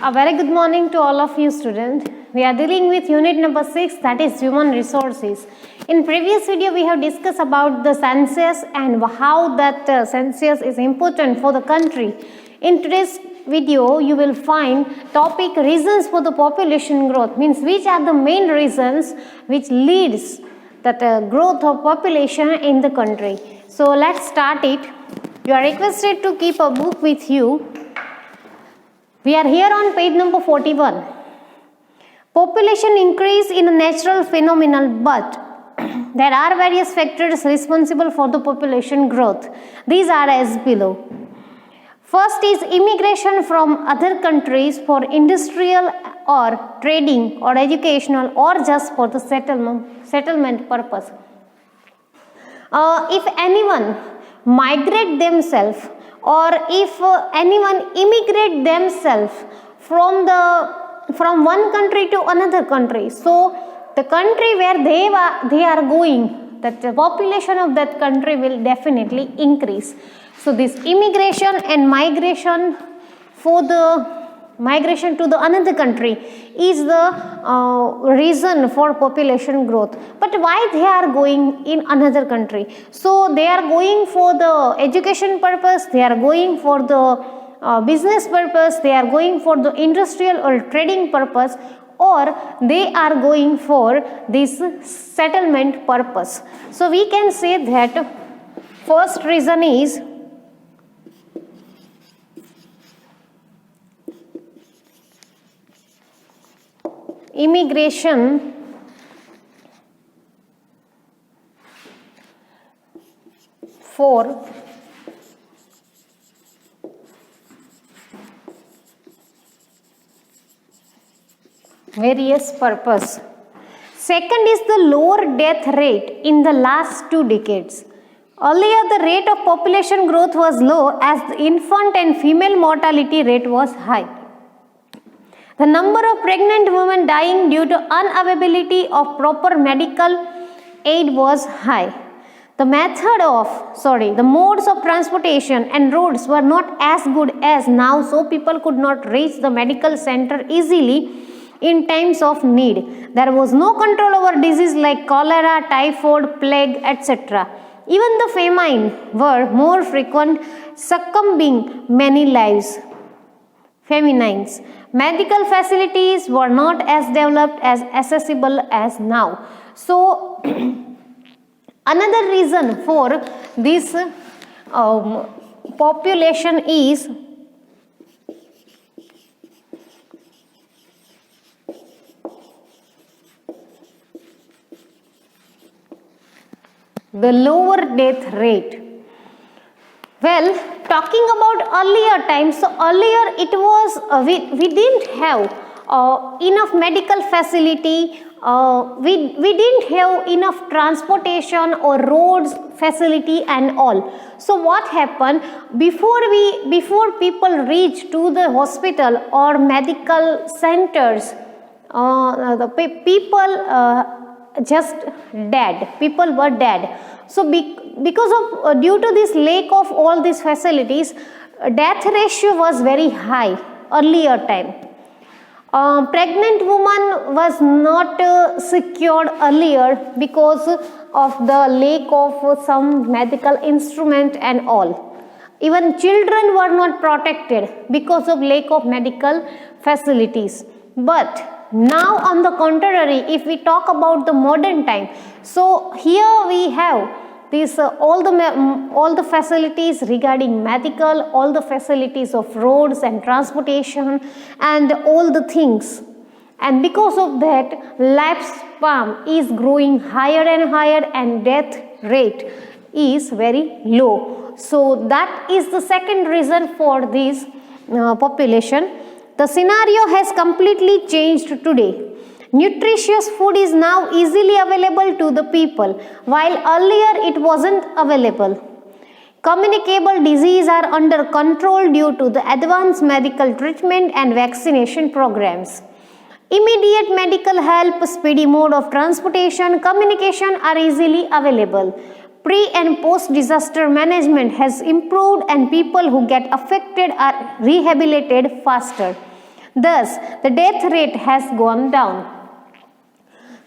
A very good morning to all of you students. We are dealing with unit number 6, that is human resources. In previous video we have discussed about the census and how that census is important for the country. In today's video you will find topic reasons for the population growth, means which are the main reasons which leads that growth of population in the country. So let's start it. You are requested to keep a book with you. We are here on page number 41. Population increase is a natural phenomenon, but there are various factors responsible for the population growth. These are as below. First is immigration from other countries for industrial or trading or educational or just for the settlement purpose. If anyone migrate themselves or if anyone immigrate themselves from one country to another country, so the country where they are going, that the population of that country will definitely increase. So this immigration and migration for the migration to the another country is the reason for population growth. But why they are going in another country? So they are going for the education purpose, they are going for the business purpose, they are going for the industrial or trading purpose, or they are going for this settlement purpose. So we can say that first reason is immigration for various purpose. Second is the lower death rate in the last 2 decades. Earlier the rate of population growth was low as the infant and female mortality rate was high. The number of pregnant women dying due to unavailability of proper medical aid was high. The modes of transportation and roads were not as good as now, so people could not reach the medical center easily in times of need. There was no control over disease like cholera, typhoid, plague, etc. Even the famine were more frequent, succumbing many lives. Feminines. Medical facilities were not as developed as accessible as now. So another reason for this population is the lower death rate. Well, talking about earlier times, so earlier it was, we didn't have enough medical facility, we didn't have enough transportation or roads facility and all. So what happened, before people reach to the hospital or medical centers, the people just dead, people were dead. So because of due to this lack of all these facilities, death ratio was very high earlier time. Pregnant woman was not secured earlier because of the lack of some medical instrument and all. Even children were not protected because of lack of medical facilities. But now on the contrary, if we talk about the modern time, so here we have this all the facilities regarding medical, all the facilities of roads and transportation and all the things. And because of that, lifespan is growing higher and higher and death rate is very low. So that is the second reason for this population. The scenario has completely changed today. Nutritious food is now easily available to the people, while earlier it wasn't available. Communicable diseases are under control due to the advanced medical treatment and vaccination programs. Immediate medical help, speedy mode of transportation, communication are easily available. Pre and post disaster management has improved and people who get affected are rehabilitated faster. Thus, the death rate has gone down.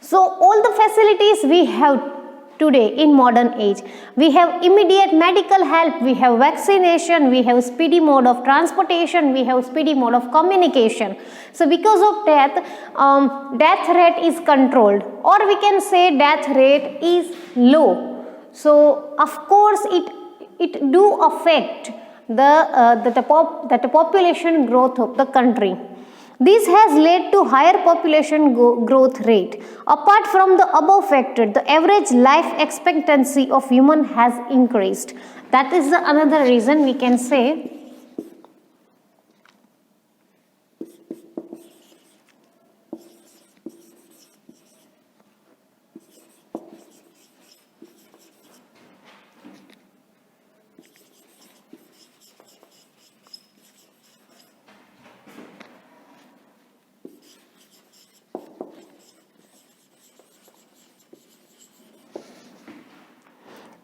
So all the facilities we have today in modern age, we have immediate medical help, we have vaccination, we have speedy mode of transportation, we have speedy mode of communication. So because of death rate is controlled, or we can say death rate is low. So of course it do affect the population growth of the country. This has led to higher population growth rate. Apart from the above factor, the average life expectancy of human has increased. That is the another reason we can say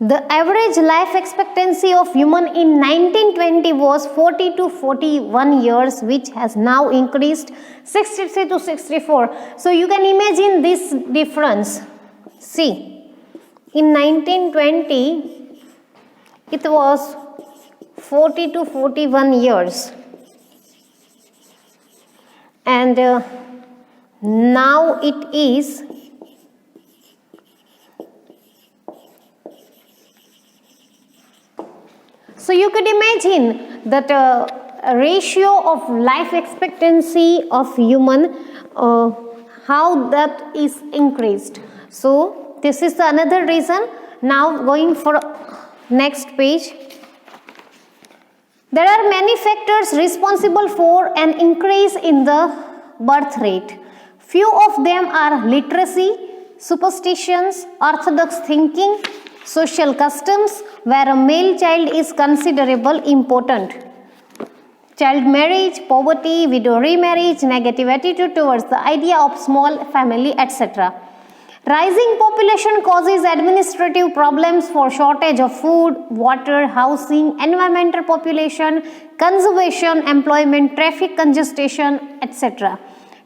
the average life expectancy of human in 1920 was 40 to 41 years, which has now increased 63 to 64. So you can imagine this difference. See, in 1920 it was 40 to 41 years, and now it is so you could imagine that ratio of life expectancy of human, how that is increased. So this is the another reason. Now going for next page. There are many factors responsible for an increase in the birth rate. Few of them are literacy, superstitions, orthodox thinking, social customs, where a male child is considerable important. Child marriage, poverty, widow remarriage, negative attitude towards the idea of small family, etc. Rising population causes administrative problems for shortage of food, water, housing, environmental population, conservation, employment, traffic congestion, etc.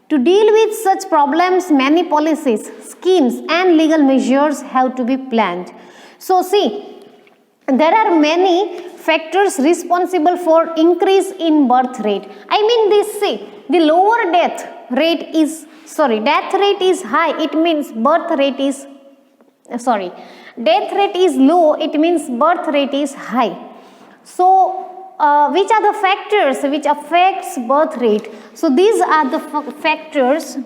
To deal with such problems, many policies, schemes and legal measures have to be planned. So see, there are many factors responsible for increase in birth rate. I mean this, see, the lower death rate is high, it means death rate is low, it means birth rate is high. So which are the factors which affects birth rate? So these are the factors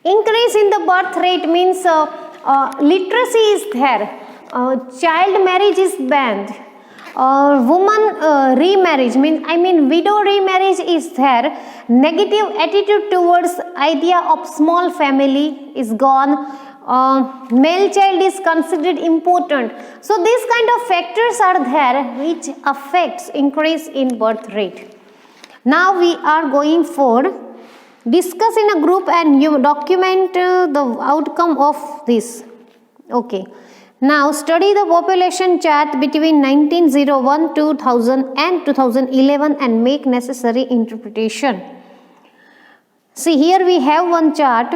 increase in the birth rate means literacy is there, child marriage is banned, woman remarriage widow remarriage is there, negative attitude towards idea of small family is gone, male child is considered important. So these kind of factors are there which affects increase in birth rate. Now we are going for discuss in a group and you document the outcome of this. Okay. Now study the population chart between 1901, 2000 and 2011 and make necessary interpretation. See, here we have one chart,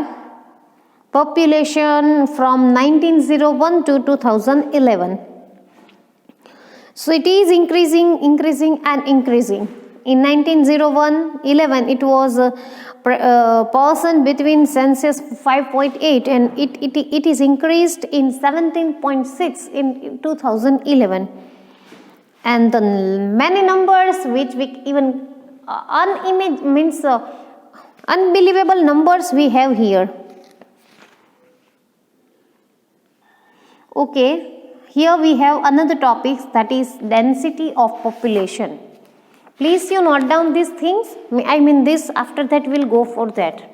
population from 1901 to 2011. So it is increasing and increasing. In 1901-11 it was person between census 5.8 and it is increased in 17.6 in 2011, and the many numbers which we even unbelievable numbers we have here. Okay, here we have another topic, that is density of population. Please you note down these things. This, after that we'll go for that.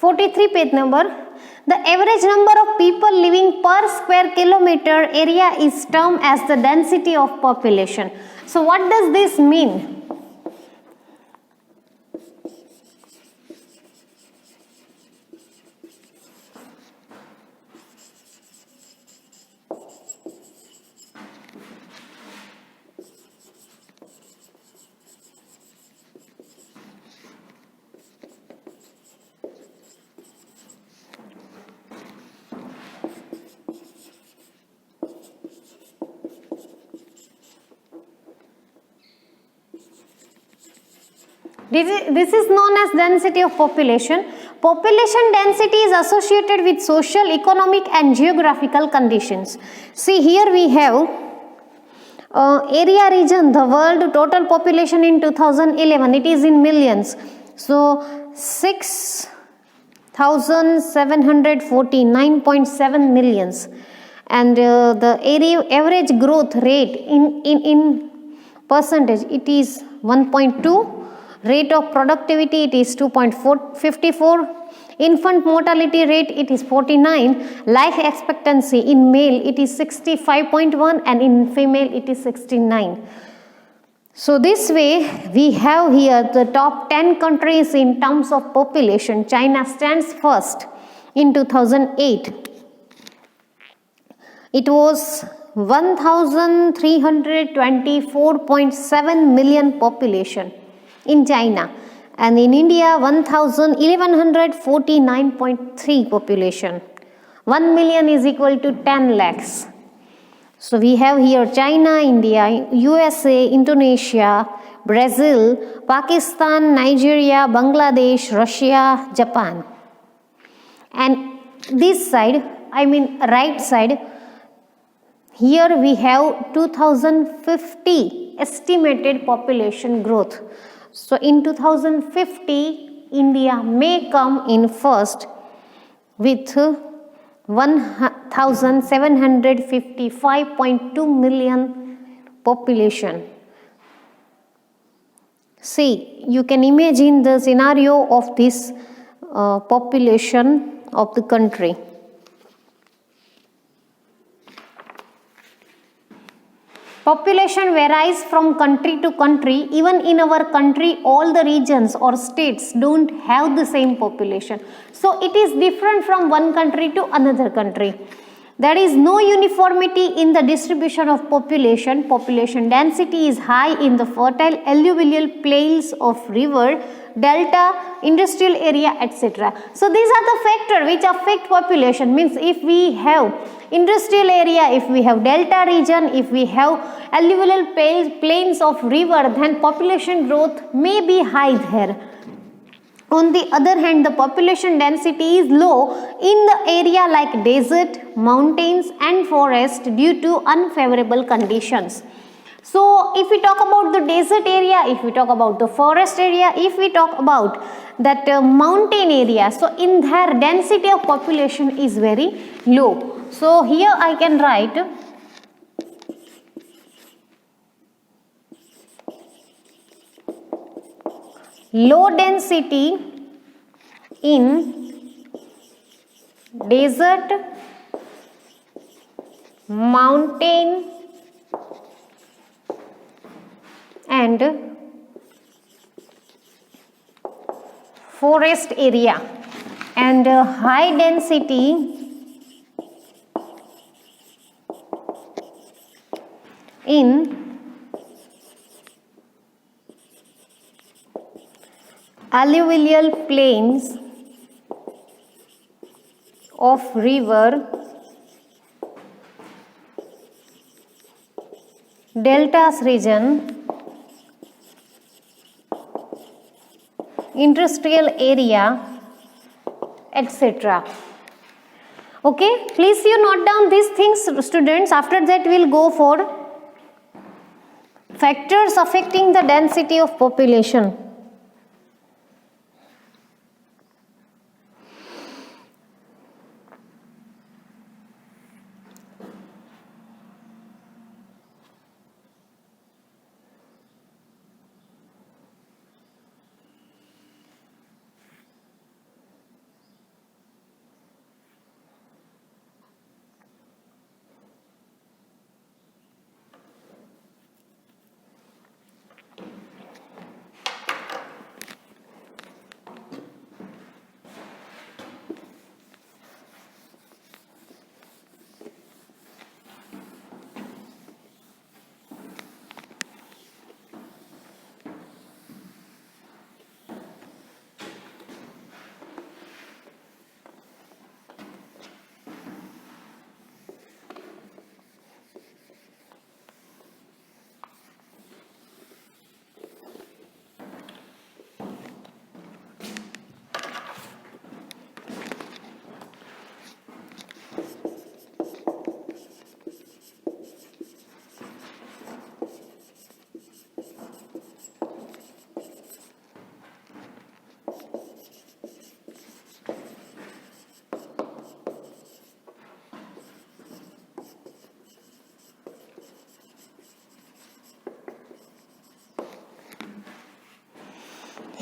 43 page number. The average number of people living per square kilometer area is termed as the density of population. So what does this mean? This is known as density of population. Population density is associated with social, economic and geographical conditions. See, here we have area region, the world total population in 2011, it is in millions. So 6,749.7 millions, and the average growth rate in percentage, it is 1.2. Rate of productivity, it is 2.54. Infant mortality rate, it is 49. Life expectancy in male, it is 65.1, and in female, it is 69. So this way we have here the top 10 countries in terms of population. China stands first in 2008. It was 1,324.7 million population in China, and in India 1,1149.3 population. 1 million is equal to 10 lakhs. So we have here China, India, USA, Indonesia, Brazil, Pakistan, Nigeria, Bangladesh, Russia, Japan. And this side, I mean right side, here we have 2050 estimated population growth. So in 2050, India may come in first with 1,755.2 million population. See, you can imagine the scenario of this population of the country. Population varies from country to country. Even in our country, all the regions or states don't have the same population. So it is different from one country to another country. There is no uniformity in the distribution of population. Population density is high in the fertile alluvial plains of river, delta, industrial area, etc. So these are the factors which affect population. Means if we have industrial area, if we have delta region, if we have alluvial plains of river, then population growth may be high there. On the other hand, the population density is low in the area like desert, mountains and forest due to unfavorable conditions. So if we talk about the desert area, if we talk about the forest area, if we talk about that mountain area, so in their density of population is very low. So here I can write low density in desert, mountain and forest area, and high density in alluvial plains of river, deltas region, industrial area, etc. Okay, please you note down these things, students. After that we will go for factors affecting the density of population.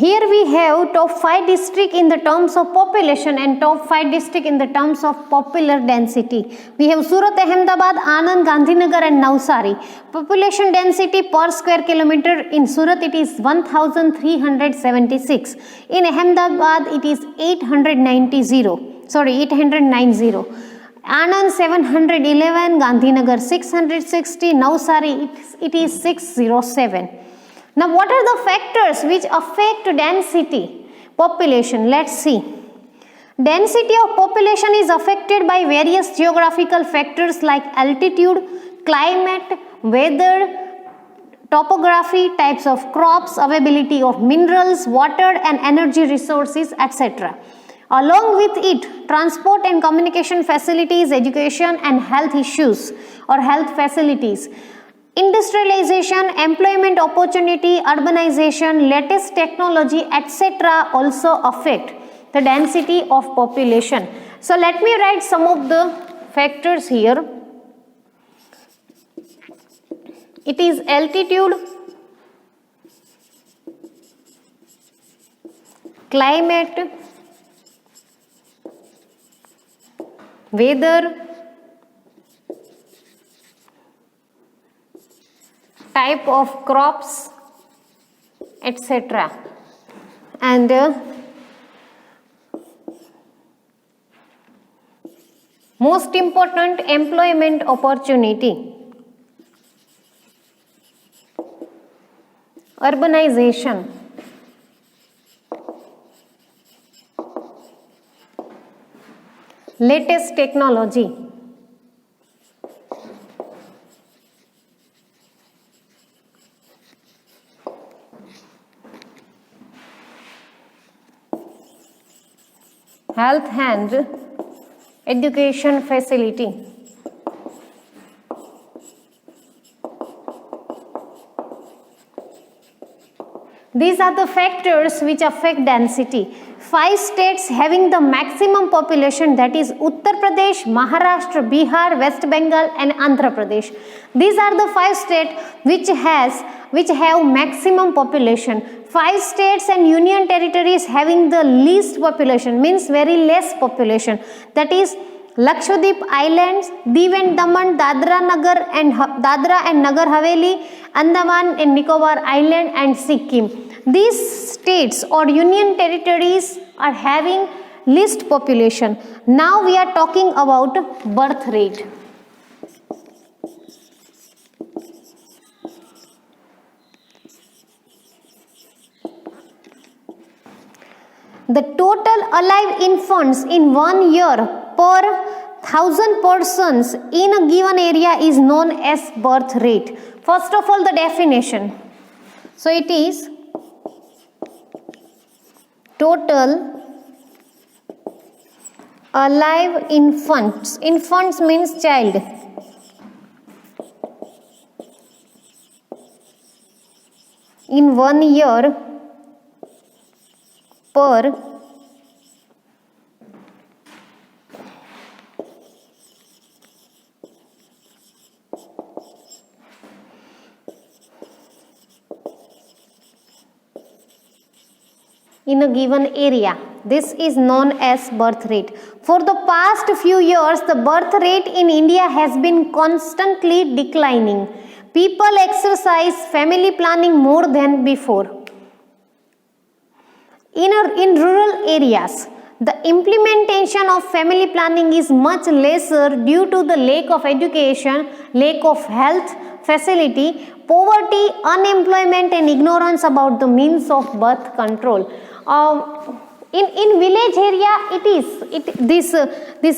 here we have top 5 district in the terms of population and top 5 district in the terms of popular density. We have Surat, Ahmedabad, Anand, Gandhinagar and Navsari. Population density per square kilometer in Surat it is 1376. In Ahmedabad it is 890. Anand 711, Gandhinagar 660, Navsari it is 607. Now what are the factors which affect density? Population, let's see. Density of population is affected by various geographical factors like altitude, climate, weather, topography, types of crops, availability of minerals, water and energy resources, etc. Along with it, transport and communication facilities, education and health issues or health facilities. Industrialization, employment opportunity, urbanization, latest technology, etc. also affect the density of population. So let me write some of the factors here. It is altitude, climate, weather, type of crops, etc. And most important, employment opportunity, urbanization, latest technology, health and education facility. These are the factors which affect density. 5 states having the maximum population, that is Uttar Pradesh, Maharashtra, Bihar, West Bengal and Andhra Pradesh. These are the 5 states which have maximum population. 5 states and union territories having the least population, means very less population, that is Lakshadweep Islands, Div and Daman, Dadra and Nagar Haveli, Andaman and Nicobar Island and Sikkim. These states or union territories are having least population. Now we are talking about birth rate. The total alive infants in 1 year per 1000 persons in a given area is known as birth rate. First of all, the definition. So it is total alive infants. Infants means child. In 1 year per in a given area. This is known as birth rate. For the past few years, the birth rate in India has been constantly declining. People exercise family planning more than before. In rural areas, the implementation of family planning is much lesser due to the lack of education, lack of health facility, poverty, unemployment and ignorance about the means of birth control. In village area, this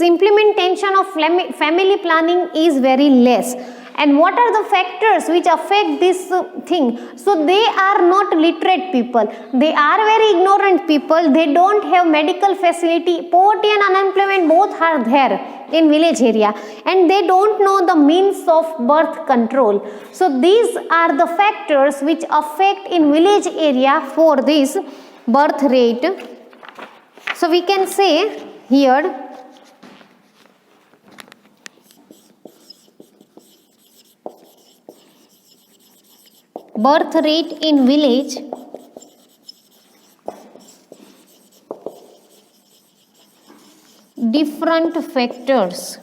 implementation of family planning is very less. And what are the factors which affect this thing? So they are not literate people. They are very ignorant people. They don't have medical facility. Poverty and unemployment both are there in village area. And they don't know the means of birth control. So these are the factors which affect in village area for this birth rate. So we can say here, birth rate in village different factors.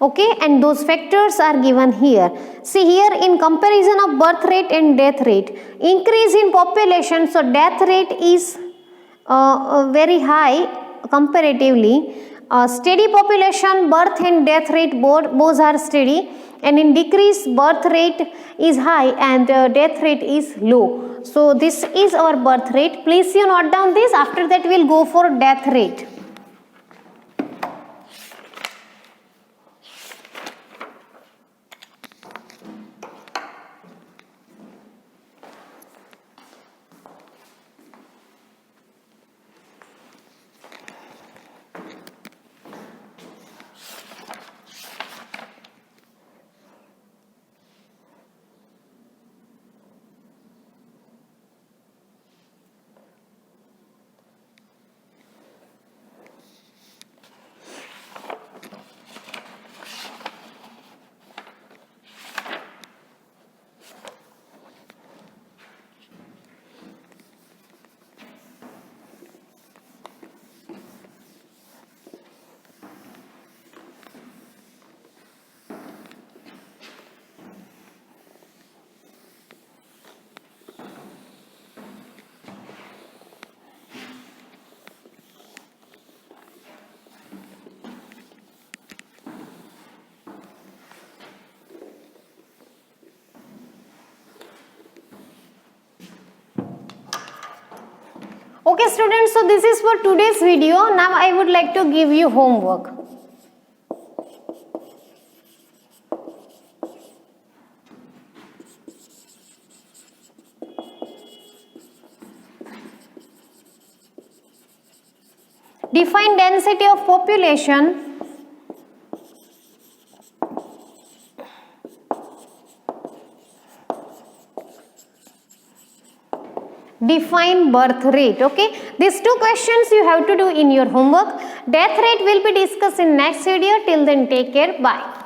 Okay, and those factors are given here. See here, in comparison of birth rate and death rate, increase in population, so death rate is very high comparatively. Steady population, birth and death rate both are steady, and in decrease birth rate is high and death rate is low. So this is our birth rate. Please you note down this. After that we will go for death rate. Okay students, so this is for today's video. Now I would like to give you homework. Define density of population. Define birth rate. Okay, these two questions you have to do in your homework. Death rate will be discussed in next video. Till then, take care. Bye.